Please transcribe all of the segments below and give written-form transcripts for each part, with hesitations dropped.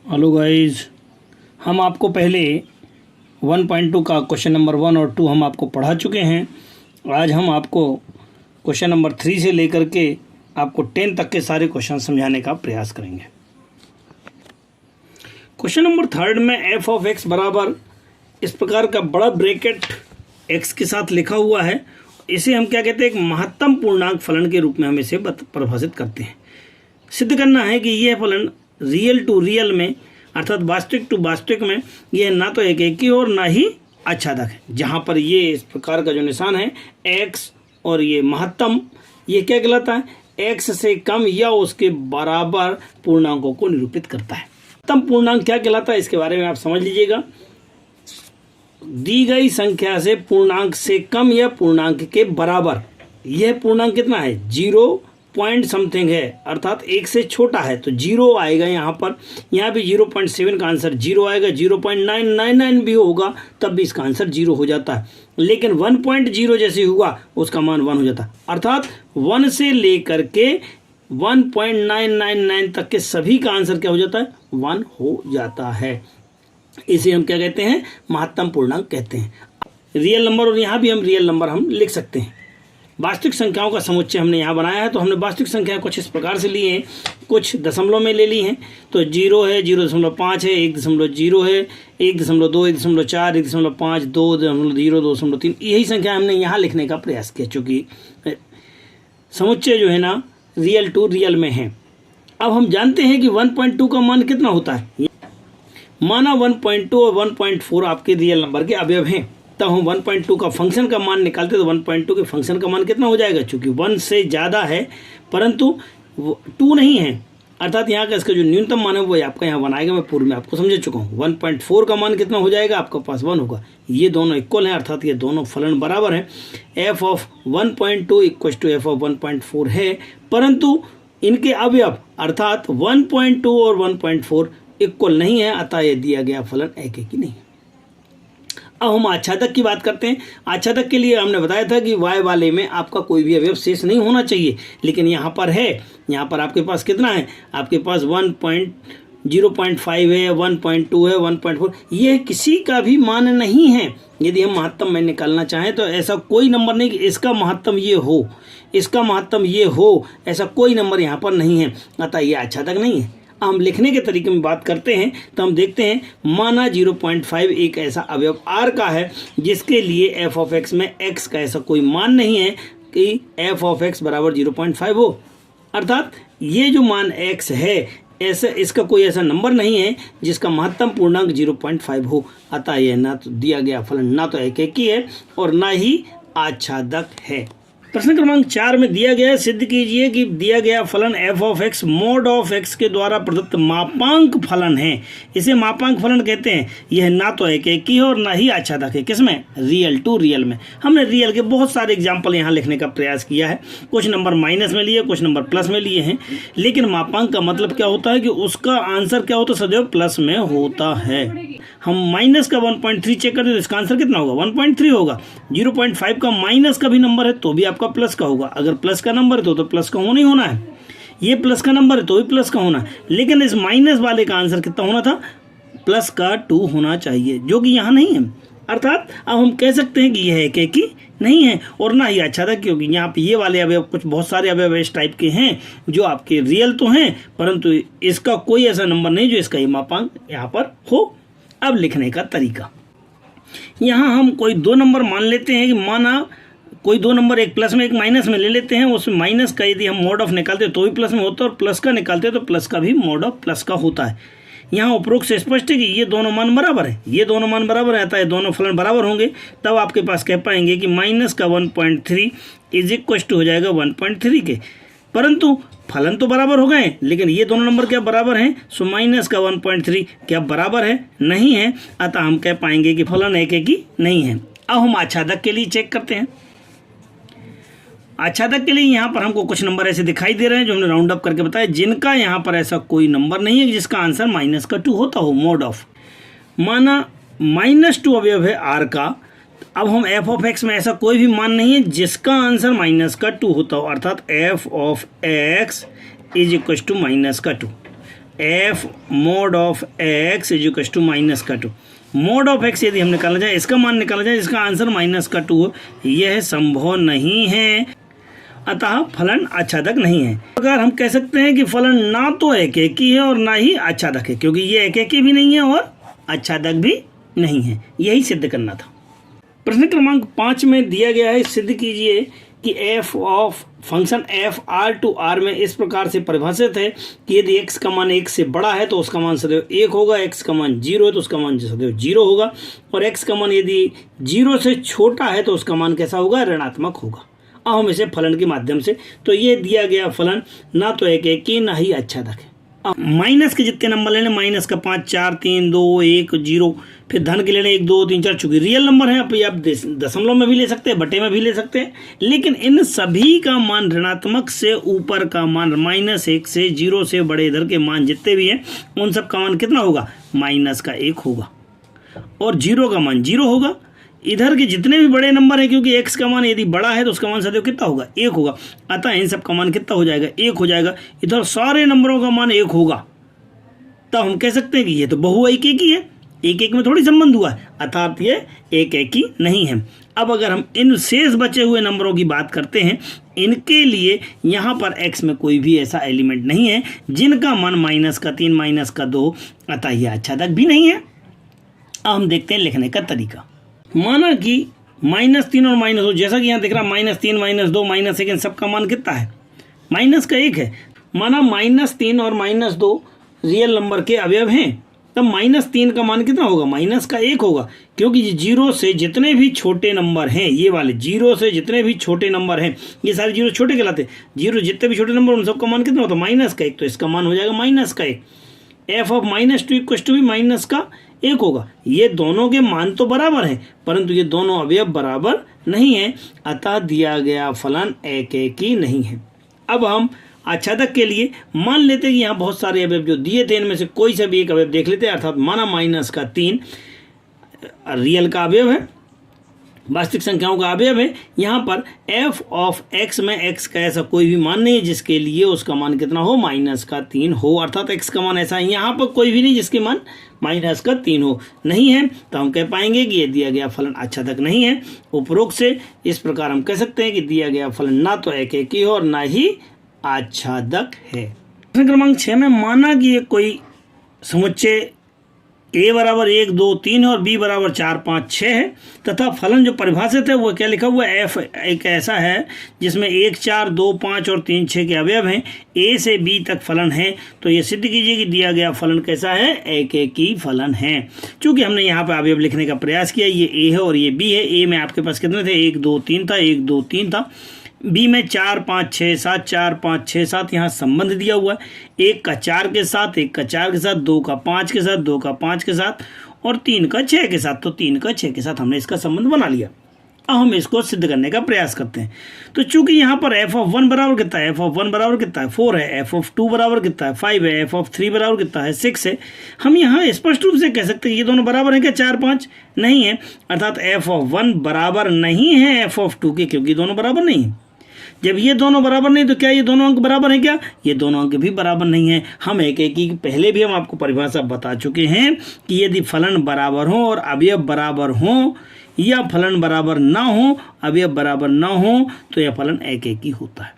Hello guys, हम आपको पहले 1.2 का क्वेश्चन नंबर 1 और 2 हम आपको पढ़ा चुके हैं। आज हम आपको क्वेश्चन नंबर 3 से लेकर के आपको 10 तक के सारे क्वेश्चन समझाने का प्रयास करेंगे। क्वेश्चन नंबर 3 में एफ ऑफ एक्स बराबर इस प्रकार का बड़ा ब्रैकेट एक्स के साथ लिखा हुआ है। इसे हम क्या कहते हैं, एक महत्तम पूर्णांक फलन के रूप में हम इसे परिभाषित करते हैं। सिद्ध करना है कि यह फलन रियल टू रियल में अर्थात वास्तविक टू वास्तविक में यह ना तो एक और ना ही आच्छादक है। जहाँ पर ये इस प्रकार का जो निशान है एक्स और ये महत्तम, ये क्या कहलाता है, एक्स से कम या उसके बराबर पूर्णांकों को निरूपित करता है। महत्तम पूर्णांक क्या कहलाता है इसके बारे में आप समझ लीजिएगा। दी गई संख्या से पूर्णांक से कम या पूर्णांक के बराबर, यह पूर्णांक कितना है, 0 पॉइंट समथिंग है अर्थात एक से छोटा है तो 0 आएगा। यहाँ पर यहाँ भी 0.7 का आंसर 0 आएगा। 0.999 भी होगा तब भी इसका आंसर 0 हो जाता है। लेकिन 1.0 जैसे हुआ उसका मान 1 हो जाता है। अर्थात 1 से लेकर के 1.999 तक के सभी का आंसर क्या हो जाता है, 1 हो जाता है। इसे हम क्या कहते हैं, महत्तम पूर्णांक कहते हैं। रियल नंबर, और यहाँ भी हम रियल नंबर हम लिख सकते हैं। वास्तविक संख्याओं का समुच्चय हमने यहाँ बनाया है। तो हमने वास्तविक संख्या कुछ इस प्रकार से लिए हैं, कुछ दशमलव में ले ली हैं। तो 0 है, 0.5 है, 1.0 है, 1.2, 1.4, 1.5, 2.0, 2.3, यही संख्या हमने यहाँ लिखने का प्रयास किया, चूँकि समुच्चय जो है ना रियल टू रियल में है। अब हम जानते हैं कि 1.2 का मान कितना होता है। माना 1.2 और 1.4 आपके रियल नंबर के अवयव हैं, तब हम 1.2 का फंक्शन का मान निकालते तो 1.2 के फंक्शन का मान कितना हो जाएगा, चूंकि 1 से ज़्यादा है परंतु 2 नहीं है, अर्थात यहाँ का इसका जो न्यूनतम मान है वो आपका यहाँ बनाएगा। मैं पूर्व में आपको समझा चुका हूँ। 1.4 का मान कितना हो जाएगा, आपके पास 1 होगा। ये दोनों इक्वल हैं अर्थात ये दोनों फलन बराबर हैं। F of 1.2 equal to F of 1.4 है, परंतु इनके अवयव अर्थात 1.2 और 1.4 इक्वल नहीं है, अतः ये दिया गया फलन एक ही नहीं है। अब हम आच्छादक की बात करते हैं। आच्छादक के लिए हमने बताया था कि y वाले में आपका कोई भी अवयव शेष नहीं होना चाहिए, लेकिन यहाँ पर है। यहाँ पर आपके पास कितना है, आपके पास 0.5 है, 1.2 है, 1.4, ये किसी का भी मान नहीं है। यदि हम महत्तम में निकालना चाहें तो ऐसा कोई नंबर नहीं कि इसका महत्तम ये हो, इसका महत्तम ये हो, ऐसा कोई नंबर यहाँ पर नहीं है, अतः ये आच्छादक नहीं है। हम लिखने के तरीके में बात करते हैं तो हम देखते हैं, माना 0.5 एक ऐसा अवयव r का है जिसके लिए एफ ऑफ एक्स में x का ऐसा कोई मान नहीं है कि एफ ऑफ एक्स बराबर 0.5 हो। अर्थात ये जो मान x है ऐसा, इसका कोई ऐसा नंबर नहीं है जिसका महत्तम पूर्णांक 0.5 हो। अतः यह ना तो दिया गया फलन ना तो एकेकी है और ना ही आच्छादक है। प्रश्न क्रमांक 4 में दिया गया, सिद्ध कीजिए कि दिया गया फलन F of x mod of x के द्वारा प्रदत्त मापांक फलन है। इसे मापांक फलन कहते हैं। यह ना तो एकेकी है और ना ही आच्छादक है। किसमें, रियल टू रियल में। हमने रियल के बहुत सारे एग्जाम्पल यहाँ लिखने का प्रयास किया है। कुछ नंबर माइनस में लिए, कुछ नंबर प्लस में लिए हैं, लेकिन मापांक का मतलब क्या होता है कि उसका आंसर क्या होता है, सदैव प्लस में होता है। हम माइनस का 1.3 चेक करते तो इसका आंसर कितना होगा, 1.3 होगा। 0.5 का माइनस का भी नंबर है तो भी आपका प्लस का होगा। अगर प्लस का नंबर है तो प्लस का होना ही होना है। ये प्लस का नंबर है तो भी प्लस का होना है। लेकिन इस माइनस वाले का आंसर कितना होना था, प्लस का 2 होना चाहिए, जो कि यहाँ नहीं है। अर्थात अब हम कह सकते हैं कि यह एकेकी नहीं है और ना ही आच्छादक, क्योंकि यहाँ पे ये वाले अवयव कुछ बहुत सारे अवयव इस टाइप के हैं जो आपके रियल तो हैं, परंतु इसका कोई ऐसा नंबर नहीं जो इसका ही मापांक यहाँ पर हो। अब लिखने का तरीका, यहाँ हम कोई 2 नंबर मान लेते हैं कि माना कोई 2 नंबर, एक प्लस में एक माइनस में ले लेते हैं। उसमें माइनस का यदि हम मोड ऑफ निकालते हैं तो भी प्लस में होता है और प्लस का निकालते हैं तो प्लस का भी मोड ऑफ प्लस का होता है। यहाँ उपरोक्त से स्पष्ट है कि ये दोनों मान बराबर है, ये दोनों मान बराबर रहता है, दोनों फलन बराबर होंगे, तब आपके पास कह पाएंगे कि माइनस का 1.3 इज इक्वल टू हो जाएगा 1.3 के। परंतु फलन तो बराबर हो गए, लेकिन ये दोनों नंबर क्या बराबर हैं, सो माइनस का 1.3 क्या बराबर है, नहीं है। अतः हम कह पाएंगे कि फलन एकेकी नहीं है। अब हम आच्छादक के लिए चेक करते हैं। आच्छादक के लिए यहाँ पर हमको कुछ नंबर ऐसे दिखाई दे रहे हैं जो हमने राउंड अप करके बताया, जिनका यहाँ पर ऐसा कोई नंबर नहीं है जिसका आंसर माइनस का 2 होता हो। मोड ऑफ, माना -2 अवयव है r का, अब हम एफ ऑफ एक्स में ऐसा कोई भी मान नहीं है जिसका आंसर माइनस का 2 होता हो, अर्थात F of X is equal to -2। F mod of X is equal to minus का 2। मोड ऑफ एक्स यदि हम निकाला जाए, इसका मान निकाला जाए, इसका आंसर माइनस का 2 हो, यह संभव नहीं है, अतः फलन आच्छादक नहीं है। अगर हम कह सकते हैं कि फलन ना तो एकेकी है और ना ही आच्छादक है, क्योंकि ये एकेकी भी नहीं है और आच्छादक भी नहीं है, यही सिद्ध करना था। प्रश्न क्रमांक 5 में दिया गया है, सिद्ध कीजिए कि F of function F R to R में इस प्रकार से परिभाषित है कि यदि x का मान 1 से बड़ा है तो उसका मान सदैव 1 होगा, x का मान 0 है तो उसका मान सदैव 0 होगा, और x का मान यदि 0 से छोटा है तो उसका मान कैसा होगा, ऋणात्मक होगा। अब हम इसे फलन के माध्यम से, तो ये दिया गया फलन ना तो एकेकी ना ही आच्छादक है। अब माइनस के जितने नंबर लेने, माइनस का 5, 4, 3, 2, 1, 0, फिर धन के लेने 1, 2, 3, 4, चूंकि रियल नंबर है आप दशमलव में भी ले सकते हैं, बटे में भी ले सकते हैं, लेकिन इन सभी का मान ऋणात्मक से ऊपर का मान -1 से 0 से बड़े इधर के मान जितने भी हैं उन सब का मान कितना होगा, -1 होगा, और 0 का मान 0 होगा। इधर के जितने भी बड़े नंबर हैं, क्योंकि x का मान यदि बड़ा है तो उसका मान सदैव कितना होगा, 1 होगा, अतः इन सब का मान कितना हो जाएगा, 1 हो जाएगा। इधर सारे नंबरों का मान 1 होगा, तब हम कह सकते हैं कि ये तो बहु एकेकी है, एक एक में थोड़ी संबंध हुआ है, अर्थात ये एकेकी नहीं है। अब अगर हम इन शेष बचे हुए नंबरों की बात करते हैं, इनके लिए यहाँ पर x में कोई भी ऐसा एलिमेंट नहीं है जिनका मान -3, -2, अतः यह आच्छादक भी नहीं है। अब हम देखते हैं लिखने का तरीका। माना कि -3 और -2, जैसा कि यहाँ दिख रहा है -3, -2, -1, इन सबका मान कितना है, -1 है। माना -3 और -2 रियल नंबर के अवयव हैं, तब -3 का मान कितना होगा, -1 होगा, क्योंकि 0 से जितने भी छोटे नंबर हैं, ये वाले 0 से जितने भी छोटे नंबर हैं, ये सारे 0 छोटे कहलाते हैं, 0 जितने भी छोटे नंबर उन सबका मान कितना होता है, -1, तो इसका मान हो जाएगा -1। एफ ऑफ -2 इक्वल टू भी -1 होगा। ये दोनों के मान तो बराबर हैं, परंतु ये दोनों अवयव बराबर नहीं है, अतः दिया गया फलन एकेकी नहीं है। अब हम आच्छादक के लिए मान लेते हैं कि यहाँ बहुत सारे अवयव जो दिए थे, इनमें से कोई सा भी एक अवयव देख लेते हैं, अर्थात माना -3 रियल का अवयव है, वास्तविक संख्याओं का अवयव है। यहाँ पर f ऑफ x में x का ऐसा कोई भी मान नहीं है जिसके लिए उसका मान कितना हो, -3 हो, अर्थात x का मान ऐसा है यहाँ पर कोई भी नहीं जिसके मान -3 हो, नहीं है, तो हम कह पाएंगे कि ये दिया गया फलन आच्छादक नहीं है। उपरोक्त से इस प्रकार हम कह सकते हैं कि दिया गया फलन ना तो एकेकी हो और ना ही आच्छादक है। प्रश्न क्रमांक 6 में माना कि ये कोई समुच्चय a बराबर 1, 2, 3 और b बराबर 4, 5, 6 है, तथा फलन जो परिभाषित है वो क्या लिखा हुआ है, f एक ऐसा है जिसमें 1, 4, 2, 5 और 3, 6 के अवयव हैं, a से b तक फलन है, तो ये सिद्ध कीजिए कि दिया गया फलन कैसा है, एकेकी फलन है। चूंकि हमने यहाँ पर अवयव लिखने का प्रयास किया, ये a है और ये b है। a में आपके पास कितने थे, 1, 2, 3 था, 1, 2, 3 था। बी में 4, 5, 6, 7, 4, 5, 6, 7 यहाँ संबंध दिया हुआ है, 1 का 4 के साथ, 1 का 4 के साथ, 2 का 5 के साथ, 2 का 5 के साथ और 3 का 6 के साथ, तो 3 का 6 के साथ हमने इसका संबंध बना लिया। अब हम इसको सिद्ध करने का प्रयास करते हैं। तो चूंकि यहाँ पर f ऑफ 1 बराबर कितना है, f ऑफ 1 बराबर कितना है, 4 है, f ऑफ 2 बराबर कितना है, 5 है, f ऑफ 3 बराबर कितना है, 6 है। हम यहाँ स्पष्ट रूप से कह सकते हैं ये दोनों बराबर हैं क्या, 4, 5 नहीं है, अर्थात f ऑफ 1 बराबर नहीं है f ऑफ 2 के, क्योंकि दोनों बराबर नहीं है। जब ये दोनों बराबर नहीं तो क्या ये दोनों अंक बराबर हैं क्या, ये दोनों अंक भी बराबर नहीं है। हम एकेकी पहले भी हम आपको परिभाषा बता चुके हैं कि यदि फलन बराबर हो और अवयव बराबर हो, या फलन बराबर ना हो अवयव बराबर ना हो, तो यह फलन एकेकी होता है।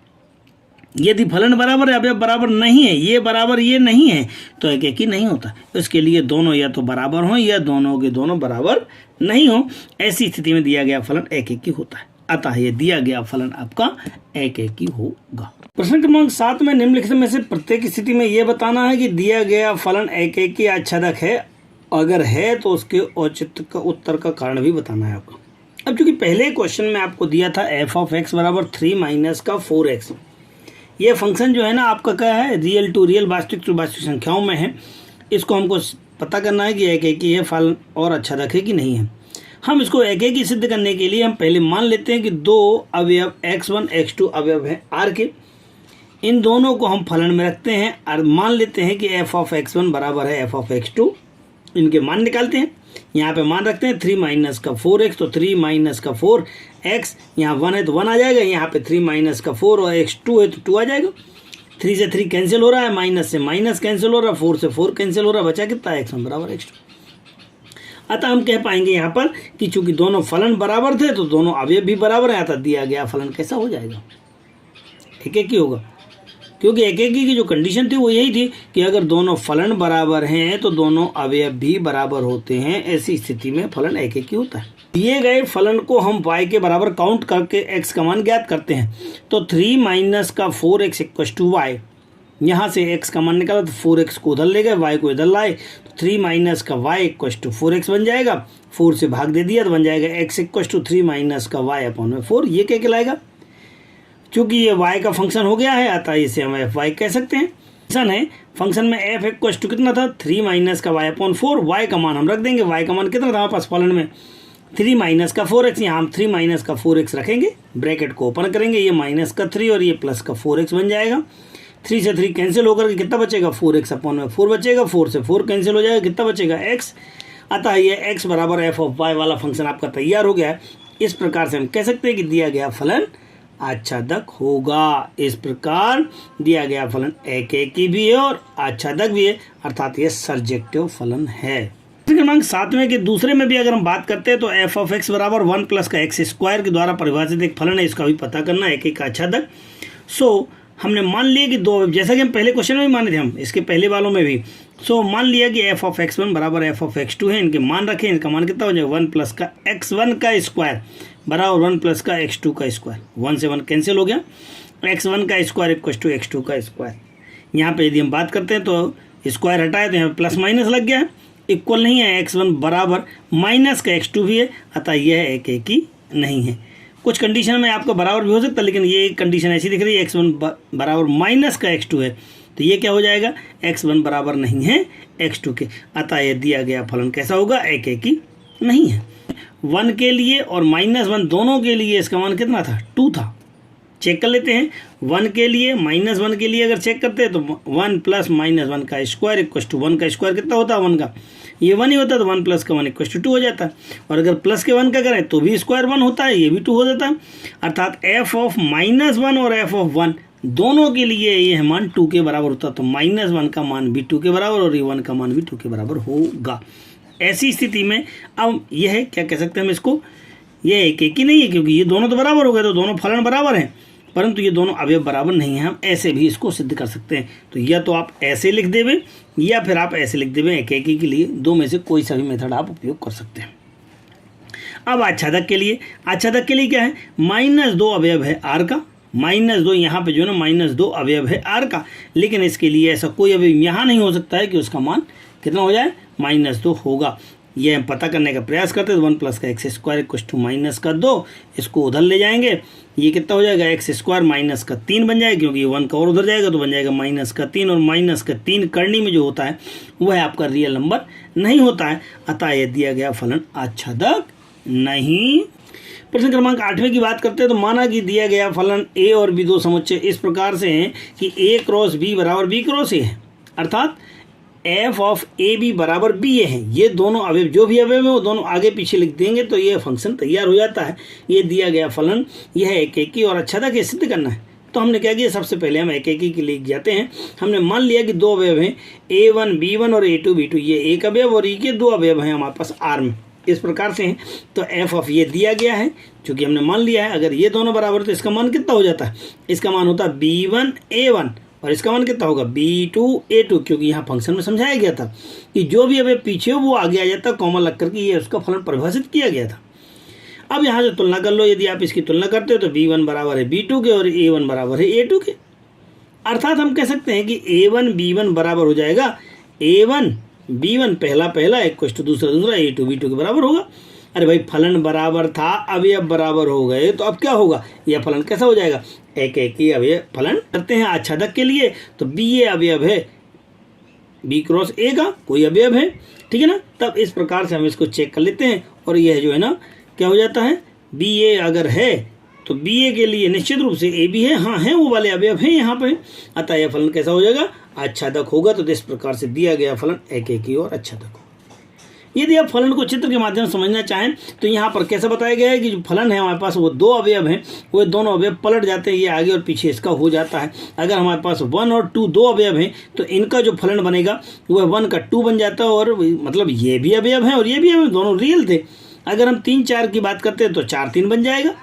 यदि फलन बराबर है अवयव बराबर नहीं है, ये बराबर ये नहीं है, तो एकेकी नहीं होता। इसके लिए दोनों या तो बराबर हो या दोनों के दोनों बराबर नहीं हो, ऐसी स्थिति में दिया गया फलन एकेकी होता है, अतः ये दिया गया फलन आपका एकेकी होगा। प्रश्न क्रमांक 7 में निम्नलिखित में से प्रत्येक स्थिति में यह बताना है कि दिया गया फलन एकेकी आच्छादक है, अगर है तो उसके औचित्य का उत्तर का कारण भी बताना है आपको। अब चूंकि पहले क्वेश्चन में आपको दिया था f ऑफ x बराबर 3 माइनस का 4x, ये फंक्शन जो है ना आपका क्या है, रियल टू रियल, वास्तविक टू वास्तविक संख्याओं में है। इसको हमको पता करना है कि एकेकी है फलन और आच्छादक है कि नहीं है। हम इसको एकेकी सिद्ध करने के लिए हम पहले मान लेते हैं कि दो अवयव x1 x2 अवयव हैं r के, इन दोनों को हम फलन में रखते हैं और मान लेते हैं कि f ऑफ x1 बराबर है f ऑफ x2। इनके मान निकालते हैं, यहाँ पे मान रखते हैं 3 माइनस का 4x, तो 3 माइनस का 4x, यहाँ 1 है तो 1 आ जाएगा, यहाँ पे 3 माइनस का 4 और x2 है तो 2 आ जाएगा। 3 से 3 कैंसिल हो रहा है, माइनस से माइनस कैंसिल हो रहा है, 4 से 4 कैंसिल हो रहा है, बचा कितना x1 बराबर x2। अतः हम कह पाएंगे यहाँ पर कि चूंकि दोनों फलन बराबर थे तो दोनों अवयव भी बराबर है, अतः दिया गया फलन कैसा हो जाएगा, एक एक ही होगा। क्योंकि एक एक की जो कंडीशन थी वो यही थी कि अगर दोनों फलन बराबर हैं तो दोनों अवयव भी बराबर होते हैं, ऐसी स्थिति में फलन एक एक ही होता है। दिए गए फलन को हम y के बराबर काउंट करके x का मान ज्ञात करते हैं। तो 3 माइनस का 4x इक्वल टू वाई, यहाँ से x का मान निकाला तो 4x को उधर ले गए, y को इधर लाए तो 3 माइनस का y इक्वल टू 4x बन जाएगा, 4 से भाग दे दिया तो बन जाएगा x इक्वल टू 3 माइनस का y अपॉन में 4। ये क्या कहलाएगा, क्योंकि ये y का फंक्शन हो गया है अतः इसे हम एफ वाई कह सकते हैं। फंक्शन है, फंक्शन में f इक्वल टू कितना था 3 माइनस का y अपॉन 4, y का मान हम रख देंगे, y का मान कितना था हमारे पास फलन में 3 माइनस का 4x, यहाँ हम 3 माइनस का 4x रखेंगे, ब्रैकेट को ओपन करेंगे, ये माइनस का 3 और ये प्लस का 4x बन जाएगा। 3 से 3 कैंसिल होकर के कितना बचेगा 4x अपॉन में 4 बचेगा, 4 से 4 कैंसिल हो जाएगा, कितना बचेगा x। अतः ये x बराबर f ऑफ y वाला फंक्शन आपका तैयार हो गया है। इस प्रकार से हम कह सकते हैं कि दिया गया फलन आच्छादक होगा। इस प्रकार दिया गया फलन एकेकी भी है और आच्छादक भी है, अर्थात ये सर्जेक्टिव फलन है। क्रमांक 7वें के दूसरे में भी अगर हम बात करते हैं तो f ऑफ x बराबर 1 प्लस का x स्क्वायर के द्वारा परिभाषित एक फलन है, इसका भी पता करना है, एक एक आच्छादक। सो हमने मान लिया कि दो, जैसा कि हम पहले क्वेश्चन में भी माने थे, हम इसके पहले वालों में भी मान लिया कि f ऑफ x1 बराबर f ऑफ x2 है, इनके मान रखें, इनका मान कितना हो जाएगा 1 प्लस का x1 का स्क्वायर बराबर 1 प्लस का x2 का स्क्वायर, 1 से 1 कैंसिल हो गया, x1 का स्क्वायर इक्वल टू x2 का स्क्वायर। यहाँ पे यदि हम बात करते हैं तो स्क्वायर हटाए तो यहाँ पे प्लस माइनस लग गया है, इक्वल नहीं है, x1 बराबर माइनस का x2 भी है, अतः यह एक ही नहीं है। कुछ कंडीशन में आपका बराबर भी हो सकता है, लेकिन ये कंडीशन ऐसी दिख रही है x1 बराबर माइनस का x2 है, तो ये क्या हो जाएगा x1 बराबर नहीं है x2 के, अतः ये दिया गया फलन कैसा होगा, एक ही नहीं है। 1 के लिए और -1 दोनों के लिए इसका मान कितना था 2 था। चेक कर लेते हैं, 1 के लिए -1 के लिए अगर चेक करते हैं तो 1 प्लस -1 का स्क्वायर इक्वल टू 1 का स्क्वायर कितना होता है 1 का, ये 1 ही होता है, तो 1 प्लस का 1 इक्वल टू 2 हो जाता है। और अगर प्लस के 1 का करें तो भी स्क्वायर 1 होता है, ये भी 2 हो जाता है। अर्थात f ऑफ -1 और f ऑफ 1 दोनों के लिए ये मान 2 के बराबर होता है, तो -1 का मान भी 2 के बराबर और ये 1 का मान भी 2 के बराबर होगा। ऐसी स्थिति में अब यह है, क्या कह सकते हैं हम इसको, ये एक ही नहीं है, क्योंकि ये दोनों तो बराबर हो गए, तो दोनों फलन बराबर हैं, परंतु ये दोनों अवयव बराबर नहीं हैं। हम ऐसे भी इसको सिद्ध कर सकते हैं, तो या तो आप ऐसे लिख देवे या फिर आप ऐसे लिख देवे, एक के लिए दो में से कोई सा भी मेथड आप उपयोग कर सकते हैं। अब आच्छादक के लिए, आच्छादक के लिए क्या है, -2 अवयव है r का, -2 यहाँ पे जो है ना -2 अवयव है r का, लेकिन इसके लिए ऐसा कोई अवयव यहाँ नहीं हो सकता है कि उसका मान कितना हो जाए -2 होगा। ये हम पता करने का प्रयास करते हैं, तो 1 प्लस का x square equal to minus का 2, इसको उधर ले जाएंगे, ये कितना हो जाएगा x स्क्वायर माइनस का 3 बन जाएगा, क्योंकि 1 का और उधर जाएगा तो बन जाएगा माइनस का 3, और माइनस का 3 करनी में जो होता है वह आपका रियल नंबर नहीं होता है, अतः यह दिया गया फलन आच्छादक नहीं। प्रश्न क्रमांक 8वें की बात करते हैं, तो माना कि दिया गया फलन a और b दो समुच्चय इस प्रकार से हैं कि a क्रॉस b बराबर b क्रॉस a है, अर्थात f ऑफ ए बी बराबर बी ए है। ये दोनों अवयव जो भी अवयव है वो दोनों आगे पीछे लिख देंगे तो ये फंक्शन तैयार हो जाता है। ये दिया गया फलन यह एक और आच्छादक है, सिद्ध करना है। तो हमने क्या किया, सबसे पहले हम एक के लिए जाते हैं। हमने मान लिया कि दो अवयव हैं a1 b1 और a2 b2, ये एक अवयव और ये दो अवयव हैं हमारे पास r में, इस प्रकार से हैं। तो f ऑफ ये दिया गया है, चूँकि हमने मान लिया है अगर ये दोनों बराबर तो इसका मान कितना हो जाता है, इसका मान होता है b1 a1 और इसका मान कितना होगा b2 a2, क्योंकि यहाँ फंक्शन में समझाया गया था कि जो भी अवयव पीछे हो वो आगे आ जाता है, कॉमन लग करके ये उसका फलन परिभाषित किया गया था। अब यहाँ से तुलना कर लो, यदि आप इसकी तुलना करते हो तो b1 बराबर है b2 के और a1 बराबर है a2 के, अर्थात हम कह सकते हैं कि a1 b1 बराबर हो जाएगा a1 b1 पहला पहला इक्वल टू दूसरा दूसरा a2 b2 के बराबर होगा। अरे भाई फलन बराबर था, अवयव बराबर हो गए, तो अब क्या होगा, यह फलन कैसा हो जाएगा, एक ही अवयव फलन करते हैं आच्छादक के लिए। तो बी ए अवयव है बी क्रॉस ए का कोई अवयव है, ठीक है ना। तब इस प्रकार से हम इसको चेक कर लेते हैं और यह जो है ना क्या हो जाता है, बी ए अगर है तो बी ए के लिए निश्चित रूप से ए भी है, हाँ है वो वाले अवयव हैं यहाँ पे, अतः यह फलन कैसा हो जाएगा, आच्छादक होगा। तो इस प्रकार से दिया गया फलन एक और आच्छादक होगा। यदि आप फलन को चित्र के माध्यम से समझना चाहें तो यहाँ पर कैसे बताया गया है कि जो फलन है हमारे पास वो दो अवयव हैं, वो दोनों अवयव पलट जाते हैं, ये आगे और पीछे इसका हो जाता है। अगर हमारे पास 1 और 2 दो अवयव हैं तो इनका जो फलन बनेगा वह 1 का 2 बन जाता है, और मतलब ये भी अवयव हैं और ये भी अवयव, दोनों रियल थे। अगर हम 3 4 की बात करते हैं तो 4 3 बन जाएगा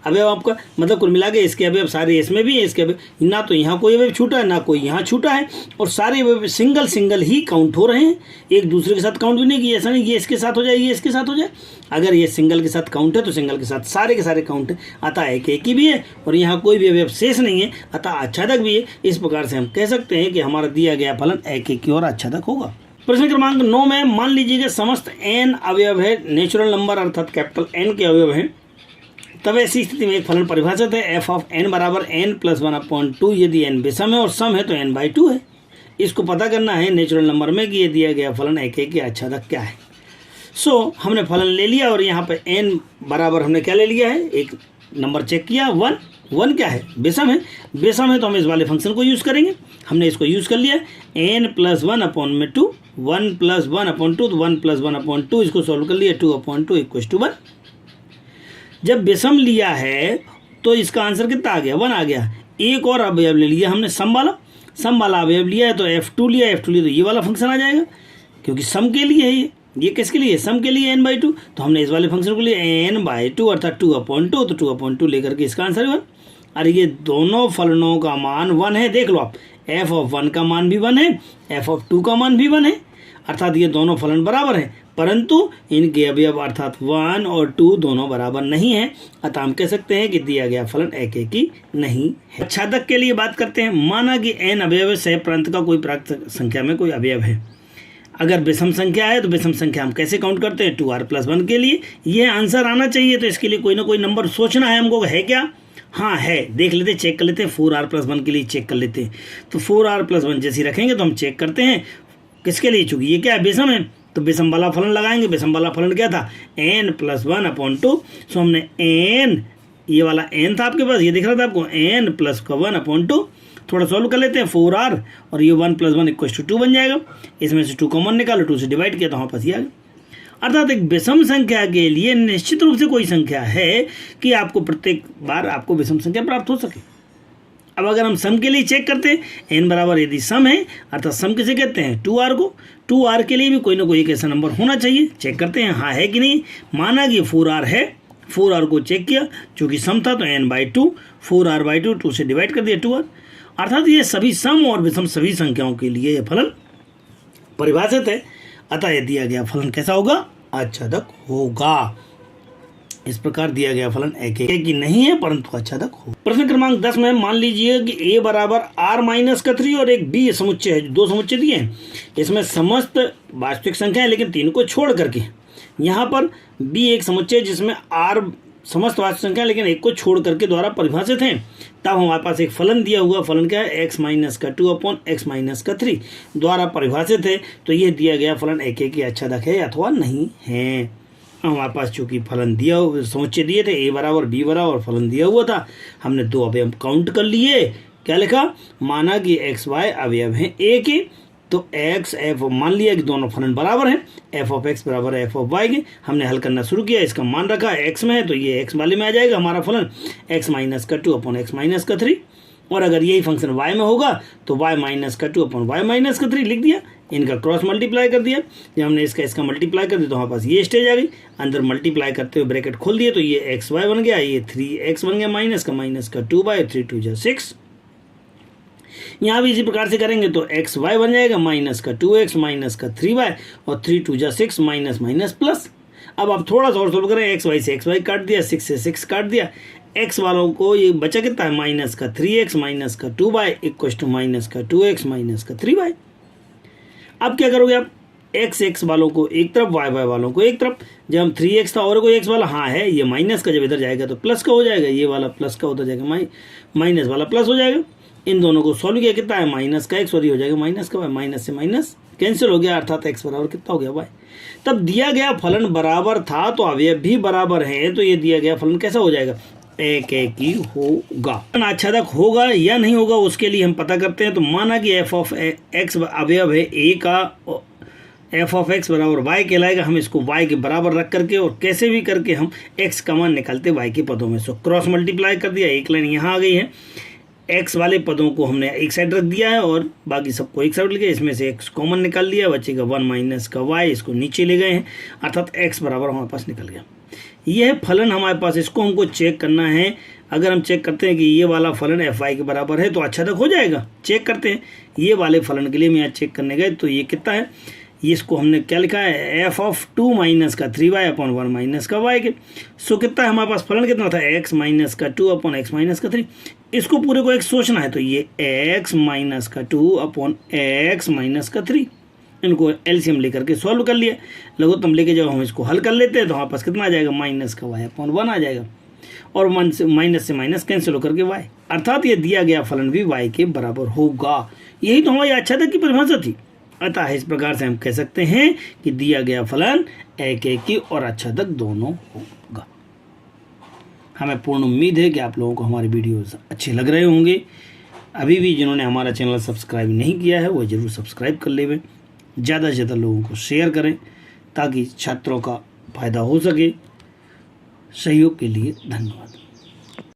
अवयव आपका, मतलब कुल मिला के इसके अवयव सारे इसमें भी है, इसके अवयव ना तो यहाँ कोई अवयव छूटा है ना कोई यहाँ छूटा है, और सारे अवयव सिंगल सिंगल ही काउंट हो रहे हैं, एक दूसरे के साथ काउंट भी नहीं किया। ऐसा नहीं ये इसके साथ हो जाए ये इसके साथ हो जाए, अगर ये सिंगल के साथ काउंट है तो सिंगल के साथ सारे के सारे काउंट है, अतः एक एक ही भी है और यहाँ कोई भी अवयव शेष नहीं है, अतः आच्छादक भी है। इस प्रकार से हम कह सकते हैं कि हमारा दिया गया फलन एक एक की ओर आच्छादक होगा। प्रश्न क्रमांक 9 में मान लीजिए कि समस्त n अवयव है, नेचुरल नंबर अर्थात कैपिटल N के अवयव हैं, तब ऐसी स्थिति में एक फलन परिभाषित है f ऑफ n बराबर n प्लस 1/2 यदि n विषम है और सम है तो n/2 है। इसको पता करना है नेचुरल नंबर में कि ये दिया गया फलन एक एक की आच्छादक क्या है। हमने फलन ले लिया और यहाँ पे n बराबर हमने क्या ले लिया है, एक नंबर चेक किया 1 क्या है, विषम है। विषम है तो हम इस वाले फंक्शन को यूज़ करेंगे, हमने इसको यूज़ कर लिया n प्लस 1/2, 1 प्लस 1/2 तो 1 प्लस 1/2, इसको सॉल्व कर लिया 2/2 इक्वल टू 1। जब विषम लिया है तो इसका आंसर कितना आ गया, 1 आ गया। एक और अवयव ले लिया हमने सम वाला अवयव लिया है तो f2 लिया तो ये वाला फंक्शन आ जाएगा, क्योंकि सम के लिए है ये किसके लिए, सम के लिए n/2, तो हमने इस वाले फंक्शन को लिया n/2 अर्थात 2/2, तो 2/2 लेकर के इसका आंसर 1। अरे ये दोनों फलनों का मान 1 है, देख लो आप, f ऑफ 1 का मान भी 1 है, f ऑफ 2 का मान भी 1 है, अर्थात ये दोनों फलन बराबर हैं, परंतु इनके अवयव अर्थात 1 और 2 दोनों बराबर नहीं है, अतः हम कह सकते हैं कि दिया गया फलन एक एक ही नहीं है। आच्छादक के लिए बात करते हैं। माना कि n अवयव से प्रांत का कोई प्राकृत संख्या में कोई अवयव है, अगर विषम संख्या है तो विषम संख्या हम कैसे काउंट करते हैं, 2r+1 के लिए ये आंसर आना चाहिए, तो इसके लिए कोई ना कोई नंबर सोचना है हमको, है क्या, हाँ है, देख लेते चेक कर लेते हैं, 4r+1 के लिए चेक कर लेते हैं। तो 4r+1 जैसे रखेंगे तो हम चेक करते हैं किसके लिए, चूंकि ये क्या है, विषम है, तो विषम वाला फलन लगाएंगे। विषम वाला फलन क्या था, n प्लस 1/2, सो हमने n, ये वाला n था आपके पास, ये दिख रहा था आपको, n प्लस 1/2, थोड़ा सॉल्व कर लेते हैं, 4r और ये 1 + 1 = 2 बन जाएगा। इसमें से 2 कॉमन निकालो, 2 से डिवाइड किया तो वहाँ पास ये आ गया। अर्थात एक विषम संख्या के लिए निश्चित रूप से कोई संख्या है कि आपको प्रत्येक बार आपको विषम संख्या प्राप्त हो सके। अब अगर हम सम के लिए चेक करते हैं, n बराबर यदि सम है अर्थात सम किसे कहते हैं, 2r को, 2r के लिए भी कोई ना कोई एक ऐसा नंबर होना चाहिए, चेक करते हैं हाँ है कि नहीं। माना कि 4r है, 4r को चेक किया, चूंकि सम था तो n/2, 4r/2, 2 से डिवाइड कर दिया 2r, अर्थात ये सभी सम और विषम सभी संख्याओं के लिए यह फलन परिभाषित है, अतः यह दिया गया फलन कैसा होगा, आच्छादक होगा। इस प्रकार दिया गया फलन एक ही नहीं है परंतु आच्छादक हो। प्रश्न क्रमांक 10 में मान लीजिए कि a बराबर r-3 और एक b समुच्चय है, दो समुच्चय दिए हैं, इसमें समस्त वास्तविक संख्या है लेकिन 3 को छोड़ करके, यहाँ पर b एक समुच्चय जिसमें r समस्त वास्तविक संख्या लेकिन एक को छोड़ करके द्वारा परिभाषित हैं। तब हमारे पास एक फलन दिया हुआ, फलन क्या है, x-2/x-3 द्वारा परिभाषित है, तो यह दिया गया फलन एक की आच्छादक है अथवा नहीं है। हमारे पास चूंकि फलन दिया हुआ, समुच्चय दिए थे a बराबर b बराबर, और फलन दिया हुआ था, हमने दो अवयव काउंट कर लिए। क्या लिखा, माना कि x y अवयव हैं a के, तो x f मान लिया कि दोनों फलन बराबर हैं, f ऑफ x बराबर f ऑफ y के। हमने हल करना शुरू किया, इसका मान रखा x में है तो ये x वाले में आ जाएगा हमारा फलन x-2/x-3, और अगर यही फंक्शन y में होगा तो y-2/y-3 लिख दिया, इनका क्रॉस मल्टीप्लाई कर दिया। जब हमने इसका मल्टीप्लाई कर दिया तो हमारे पास ये स्टेज आ गई, अंदर मल्टीप्लाई करते हुए ब्रैकेट खोल दिए तो ये xy बन गया, ये 3x बन गया, माइनस का 2/3 2 जा 6। यहाँ भी इसी प्रकार से करेंगे तो xy बन जाएगा, माइनस का 2x माइनस का 3y और 3 2 जा 6, माइनस माइनस प्लस। अब आप थोड़ा सा और सोल्व करें, xy से xy काट दिया, 6 से 6 काट दिया, x वालों को ये बचा कितना है, माइनस का 3x माइनस का 2y इक्वल टू माइनस का 2x माइनस का 3y। अब क्या करोगे आप, x वालों को एक तरफ, y वालों को एक तरफ। जब हम 3x था और कोई x वाला हाँ है, ये माइनस का जब इधर जाएगा तो प्लस का हो जाएगा, ये वाला प्लस का उधर जाएगा, माइनस वाला प्लस हो जाएगा। इन दोनों को सॉल्व किया, कितना है, माइनस का x और ये हो जाएगा माइनस का y, माइनस से माइनस कैंसिल हो गया, अर्थात x बराबर कितना हो गया, y। तब दिया गया फलन बराबर था तो अवयव भी बराबर है, तो ये दिया गया फलन कैसा हो जाएगा, एक ही होगा। आच्छादक होगा या नहीं होगा उसके लिए हम पता करते हैं। तो माना कि f ऑफ x अवयव है a का, एफ ऑफ एक्स बराबर वाई कहलाएगा। हम इसको वाई के बराबर रख करके और कैसे भी करके हम एक्स का मान निकालते वाई के पदों में। सो क्रॉस मल्टीप्लाई कर दिया, एक लाइन यहाँ आ गई है। एक्स वाले पदों को हमने एक साइड रख दिया है और बाकी सबको एक साइड लिया। इसमें से एक्स कॉमन निकाल लिया, बचेगा 1 माइनस का वाई, इसको नीचे ले गए हैं, अर्थात एक्स बराबर हमारे पास निकल गया। यह फलन हमारे पास, इसको हमको चेक करना है। अगर हम चेक करते हैं कि ये वाला फलन एफ वाई के बराबर है तो अच्छा तक हो जाएगा। चेक करते हैं, ये वाले फलन के लिए हम यहाँ चेक करने गए तो ये कितना है, ये इसको हमने क्या लिखा है, एफ ऑफ 2 माइनस का 3y अपॉन 1 माइनस का y के। सो कितना है हमारे पास फलन, कितना था, x माइनस का 2 अपॉन x माइनस का 3। इसको पूरे को एक सोचना है तो ये x माइनस का 2 अपॉन x माइनस का 3, इनको एलसीएम लेकर के सॉल्व कर लिया। लघुत्तम लेके जब हम इसको हल कर लेते हैं तो हमारे पास कितना आ जाएगा, माइनस का y अपॉन 1 आ जाएगा और माइनस से माइनस कैंसिल होकर के y, अर्थात ये दिया गया फलन भी y के बराबर होगा। यही तो हमारी अच्छा तक की परिभाषा थी। अतः इस प्रकार से हम कह सकते हैं कि दिया गया फलन एक की और अच्छा तक दोनों होगा। हमें पूर्ण उम्मीद है कि आप लोगों को हमारे वीडियोस अच्छे लग रहे होंगे। अभी भी जिन्होंने हमारा चैनल सब्सक्राइब नहीं किया है वो ज़रूर सब्सक्राइब कर लेवें, ज़्यादा से ज़्यादा लोगों को शेयर करें ताकि छात्रों का फ़ायदा हो सके। सहयोग के लिए धन्यवाद।